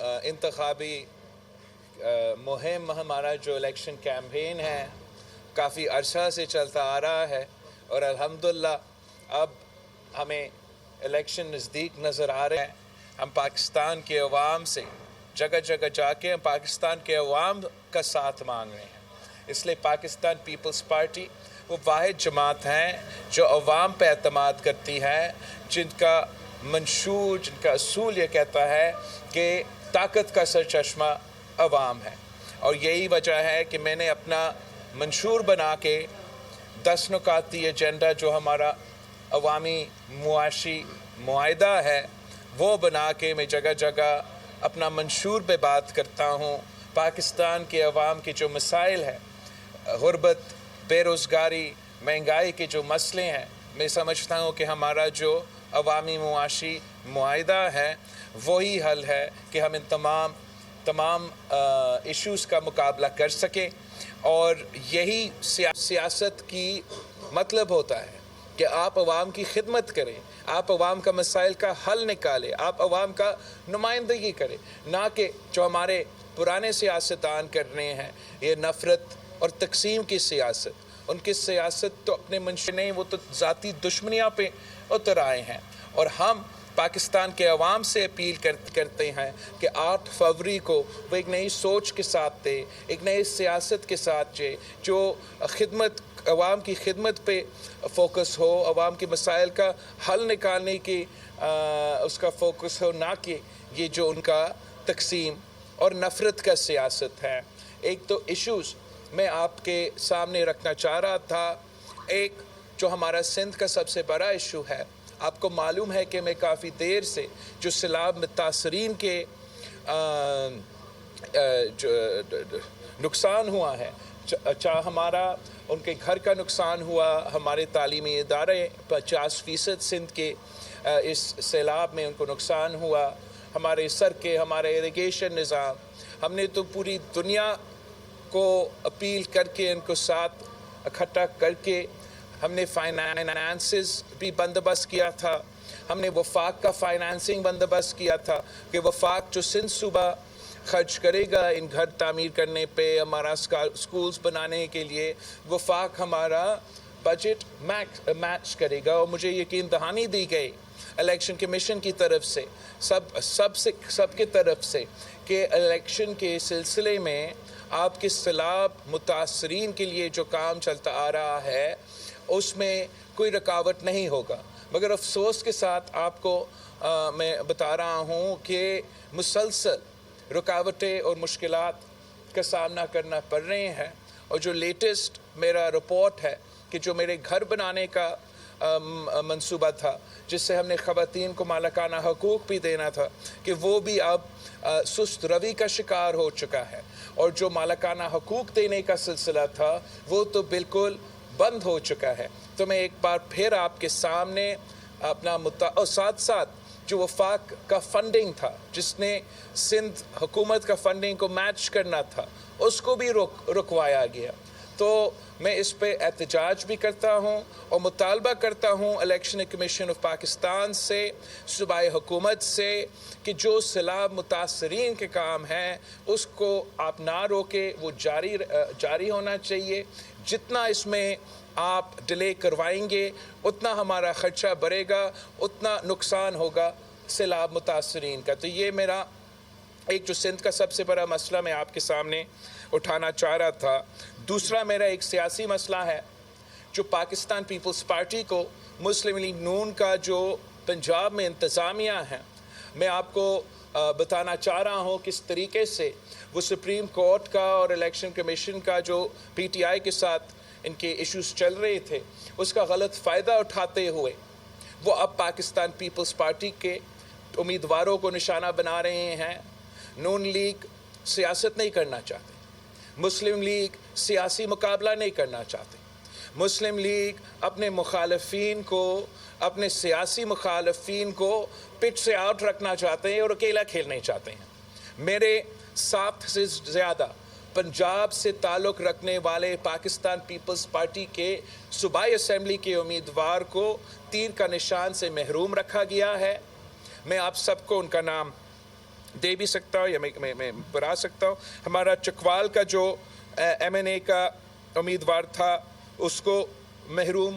انتخابی مہم ہمارا جو الیکشن کیمپین ہے کافی عرصہ سے چلتا آ رہا ہے، اور الحمدللہ اب ہمیں الیکشن نزدیک نظر آ رہے ہیں۔ ہم پاکستان کے عوام سے جگہ جگہ جا کے ہم پاکستان کے عوام کا ساتھ مانگ رہے ہیں۔ اس لیے پاکستان پیپلز پارٹی وہ واحد جماعت ہیں جو عوام پہ اعتماد کرتی ہے، جن کا منشور، جن کا اصول یہ کہتا ہے کہ طاقت کا سرچشمہ عوام ہے۔ اور یہی وجہ ہے کہ میں نے اپنا منشور بنا کے 10 نکاتی ایجنڈا جو ہمارا عوامی معاشی معاہدہ ہے وہ بنا کے میں جگہ جگہ اپنا منشور پہ بات کرتا ہوں۔ پاکستان کے عوام کے جو مسائل ہیں، غربت، بے روزگاری، مہنگائی کے جو مسئلے ہیں، میں سمجھتا ہوں کہ ہمارا جو عوامی معاشی معاہدہ ہے وہی حل ہے کہ ہم ان تمام ایشوز کا مقابلہ کر سکیں۔ اور یہی سیاست کی مطلب ہوتا ہے کہ آپ عوام کی خدمت کریں، آپ عوام کا مسائل کا حل نکالیں، آپ عوام کا نمائندگی کریں، نہ کہ جو ہمارے پرانے سیاستدان کر رہے ہیں یہ نفرت اور تقسیم کی سیاست۔ ان کی سیاست تو اپنے منشور نہیں، وہ تو ذاتی دشمنیاں پہ اتر آئے ہیں۔ اور ہم پاکستان کے عوام سے اپیل کرتے ہیں کہ 8 فروری کو وہ ایک نئی سوچ کے ساتھ دے، ایک نئی سیاست کے ساتھ جو عوام کی خدمت پہ فوکس ہو، عوام کے مسائل کا حل نکالنے کی اس کا فوکس ہو، نہ کہ یہ جو ان کا تقسیم اور نفرت کا سیاست ہے۔ ایک تو ایشوز میں آپ کے سامنے رکھنا چاہ رہا تھا، ایک جو ہمارا سندھ کا سب سے بڑا ایشو ہے۔ آپ کو معلوم ہے کہ میں کافی دیر سے جو سیلاب متاثرین کے نقصان ہوا ہے، چاہے ہمارا ان کے گھر کا نقصان ہوا، ہمارے تعلیمی ادارے 50% سندھ کے اس سیلاب میں ان کو نقصان ہوا، ہمارے سڑکیں، ہمارے اریگیشن نظام، ہم نے تو پوری دنیا کو اپیل کر کے ان کو ساتھ اکٹھا کر کے ہم نے فائنانسز بھی بندوبست کیا تھا، ہم نے وفاق کا فائنانسنگ بندوبست کیا تھا کہ وفاق جو سندھ صوبہ خرچ کرے گا ان گھر تعمیر کرنے پہ، ہمارا سکولز بنانے کے لیے، وفاق ہمارا بجٹ میچ کرے گا۔ اور مجھے یقین دہانی دی گئی الیکشن کمیشن کی طرف سے، سب کی طرف سے، کہ الیکشن کے سلسلے میں آپ کے سیلاب متاثرین کے لیے جو کام چلتا آ رہا ہے اس میں کوئی رکاوٹ نہیں ہوگا۔ مگر افسوس کے ساتھ آپ کو میں بتا رہا ہوں کہ مسلسل رکاوٹیں اور مشکلات کا سامنا کرنا پڑ رہے ہیں۔ اور جو لیٹسٹ میرا رپورٹ ہے کہ جو میرے گھر بنانے کا منصوبہ تھا، جس سے ہم نے خواتین کو مالکانہ حقوق بھی دینا تھا، کہ وہ بھی اب سست روی کا شکار ہو چکا ہے، اور جو مالکانہ حقوق دینے کا سلسلہ تھا وہ تو بالکل بند ہو چکا ہے۔ تو میں ایک بار پھر آپ کے سامنے اپنا اور ساتھ جو وفاق کا فنڈنگ تھا، جس نے سندھ حکومت کا فنڈنگ کو میچ کرنا تھا، اس کو بھی رکوایا گیا۔ تو میں اس پہ احتجاج بھی کرتا ہوں اور مطالبہ کرتا ہوں الیکشن کمیشن آف پاکستان سے، صوبائی حکومت سے، کہ جو سیلاب متاثرین کے کام ہیں اس کو آپ نہ روکے، وہ جاری ہونا چاہیے۔ جتنا اس میں آپ ڈیلے کروائیں گے اتنا ہمارا خرچہ بڑھے گا، اتنا نقصان ہوگا سیلاب متاثرین کا۔ تو یہ میرا ایک جو سندھ کا سب سے بڑا مسئلہ میں آپ کے سامنے اٹھانا چاہ رہا تھا۔ دوسرا میرا ایک سیاسی مسئلہ ہے جو پاکستان پیپلز پارٹی کو، مسلم لیگ نون کا جو پنجاب میں انتظامیہ ہے، میں آپ کو بتانا چاہ رہا ہوں کس طریقے سے وہ سپریم کورٹ کا اور الیکشن کمیشن کا جو پی ٹی آئی کے ساتھ ان کے ایشوز چل رہے تھے اس کا غلط فائدہ اٹھاتے ہوئے وہ اب پاکستان پیپلز پارٹی کے امیدواروں کو نشانہ بنا رہے ہیں۔ نون لیگ سیاست نہیں کرنا چاہتے، مسلم لیگ سیاسی مقابلہ نہیں کرنا چاہتے، مسلم لیگ اپنے مخالفین کو، اپنے سیاسی مخالفین کو پچ سے آؤٹ رکھنا چاہتے ہیں اور اکیلا کھیلنا چاہتے ہیں۔ میرے 7 سے زیادہ پنجاب سے تعلق رکھنے والے پاکستان پیپلز پارٹی کے صوبائی اسمبلی کے امیدوار کو تیر کا نشان سے محروم رکھا گیا ہے۔ میں آپ سب کو ان کا نام دے بھی سکتا ہوں یا میں بڑھا سکتا ہوں. ہمارا چکوال کا جو MNA کا امیدوار تھا اس کو محروم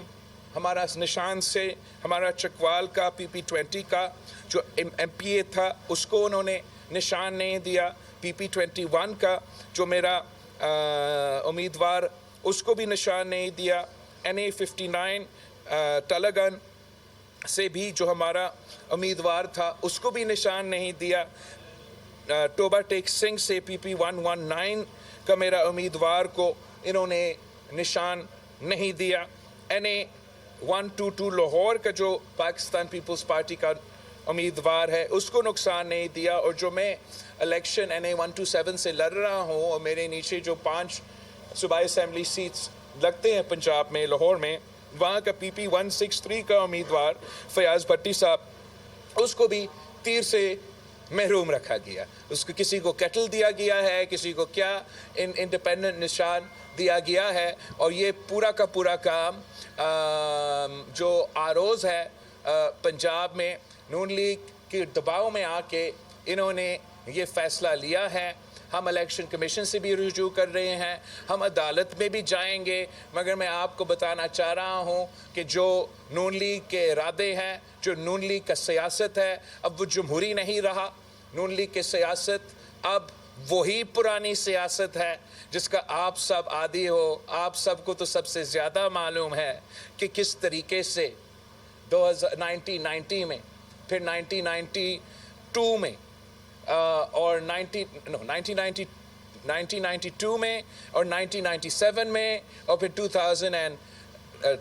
ہمارا نشان سے. ہمارا چکوال کا PP20 کا جو MPA تھا اس کو انہوں نے نشان نہیں دیا. PP21 کا جو میرا امیدوار اس کو بھی نشان نہیں دیا. NA59 ٹلگن سے بھی جو ہمارا امیدوار تھا اس کو بھی نشان نہیں دیا. ٹوبا ٹیک سنگھ سے PP119 کا میرا امیدوار کو انہوں نے نشان نہیں دیا. NA122 لاہور کا جو پاکستان پیپلز پارٹی کا امیدوار ہے اس کو نقصان نہیں دیا. اور جو میں الیکشن NA127 سے لڑ رہا ہوں اور میرے نیچے جو 5 صوبائی اسمبلی سیٹس لگتے ہیں پنجاب میں لاہور میں, وہاں کا PP163 کا امیدوار فیاض بھٹی صاحب اس کو بھی تیر سے محروم رکھا گیا. اس کو کسی کو کیٹل دیا گیا ہے, کسی کو کیا انڈیپینڈنٹ نشان دیا گیا ہے. اور یہ پورا کا پورا کام جو آروز ہے پنجاب میں نون لیگ کے دباؤ میں آ کے انہوں نے یہ فیصلہ لیا ہے. ہم الیکشن کمیشن سے بھی رجوع کر رہے ہیں, ہم عدالت میں بھی جائیں گے, مگر میں آپ کو بتانا چاہ رہا ہوں کہ جو نون لیگ کے ارادے ہیں, جو نون لیگ کا سیاست ہے, اب وہ جمہوری نہیں رہا. نون لیگ کی سیاست اب وہی پرانی سیاست ہے جس کا آپ سب عادی ہو. آپ سب کو تو سب سے زیادہ معلوم ہے کہ کس طریقے سے 1990 میں, پھر 1992 میں اور 1992 میں اور 1997 میں اور پھر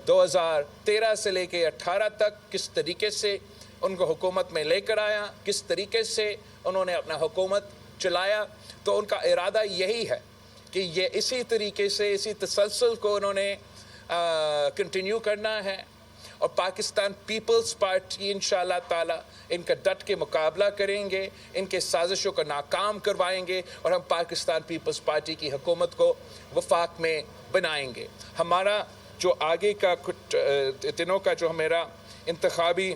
2013 سے لے کے 18 تک کس طریقے سے ان کو حکومت میں لے کر آیا, کس طریقے سے انہوں نے اپنا حکومت چلایا. تو ان کا ارادہ یہی ہے کہ یہ اسی طریقے سے اسی تسلسل کو انہوں نے کنٹینیو کرنا ہے. اور پاکستان پیپلز پارٹی انشاءاللہ تعالی ان کا ڈٹ کے مقابلہ کریں گے, ان کے سازشوں کو ناکام کروائیں گے اور ہم پاکستان پیپلز پارٹی کی حکومت کو وفاق میں بنائیں گے. ہمارا جو آگے کا کچھ دنوں کا جو میرا انتخابی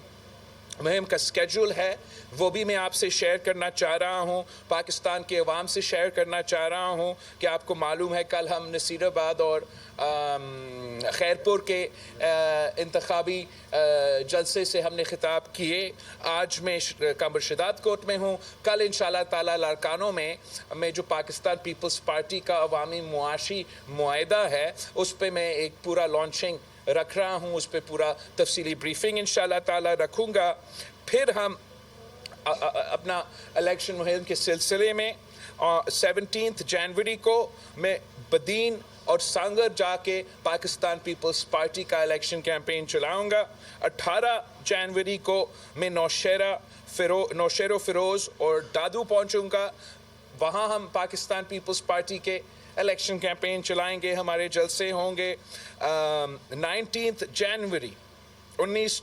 مہم کا سکیجول ہے وہ بھی میں آپ سے شیئر کرنا چاہ رہا ہوں, پاکستان کے عوام سے شیئر کرنا چاہ رہا ہوں. کہ آپ کو معلوم ہے کل ہم نصیر آباد اور خیرپور کے انتخابی جلسے سے ہم نے خطاب کیے. آج میں کامر شداد کوٹ میں ہوں. کل انشاءاللہ تعالی لارکانوں میں جو پاکستان پیپلز پارٹی کا عوامی معاشی معاہدہ ہے اس پہ میں ایک پورا لانچنگ رکھ رہا ہوں, اس پہ پورا تفصیلی بریفنگ انشاءاللہ تعالی رکھوں گا. پھر ہم اپنا الیکشن مہم کے سلسلے میں 17 جنوری کو میں بدین اور سانگر جا کے پاکستان پیپلز پارٹی کا الیکشن کیمپین چلاؤں گا. 18 جنوری کو میں نوشہر و فیروز اور دادو پہنچوں گا. وہاں ہم پاکستان پیپلز پارٹی کے الیکشن کیمپین چلائیں گے, ہمارے جلسے ہوں گے. 19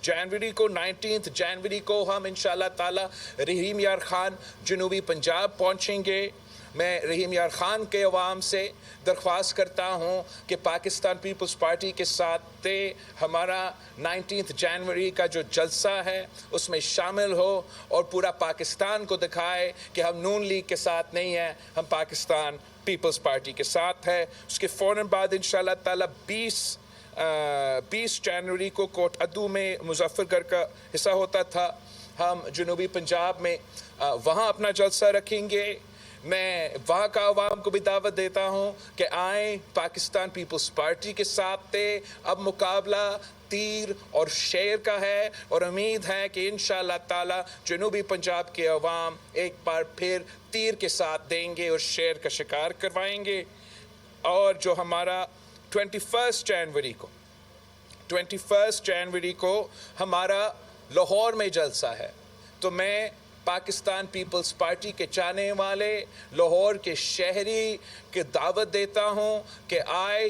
جنوری کو 19 جنوری کو ہم انشاءاللہ تعالی رحیم یار خان جنوبی پنجاب پہنچیں گے. میں رحیم یار خان کے عوام سے درخواست کرتا ہوں کہ پاکستان پیپلز پارٹی کے ساتھ ہمارا 19 جنوری کا جو جلسہ ہے اس میں شامل ہو اور پورا پاکستان کو دکھائے کہ ہم نون لیگ کے ساتھ نہیں ہیں, ہم پاکستان پیپلز پارٹی کے ساتھ ہے. اس کے فوراً بعد انشاءاللہ تعالی 20 جنوری کو کوٹ ادو میں مظفر گڑھ کا حصہ ہوتا تھا, ہم جنوبی پنجاب میں وہاں اپنا جلسہ رکھیں گے. میں وہاں کا عوام کو بھی دعوت دیتا ہوں کہ آئیں, پاکستان پیپلز پارٹی کے ساتھ اب مقابلہ تیر اور شیر کا ہے اور امید ہے کہ انشاءاللہ تعالی جنوبی پنجاب کے عوام ایک بار پھر تیر کے ساتھ دیں گے اور شیر کا شکار کروائیں گے. اور جو ہمارا 21 جنوری کو ہمارا لاہور میں جلسہ ہے, تو میں پاکستان پیپلز پارٹی کے چاہنے والے لاہور کے شہری کے دعوت دیتا ہوں کہ آئے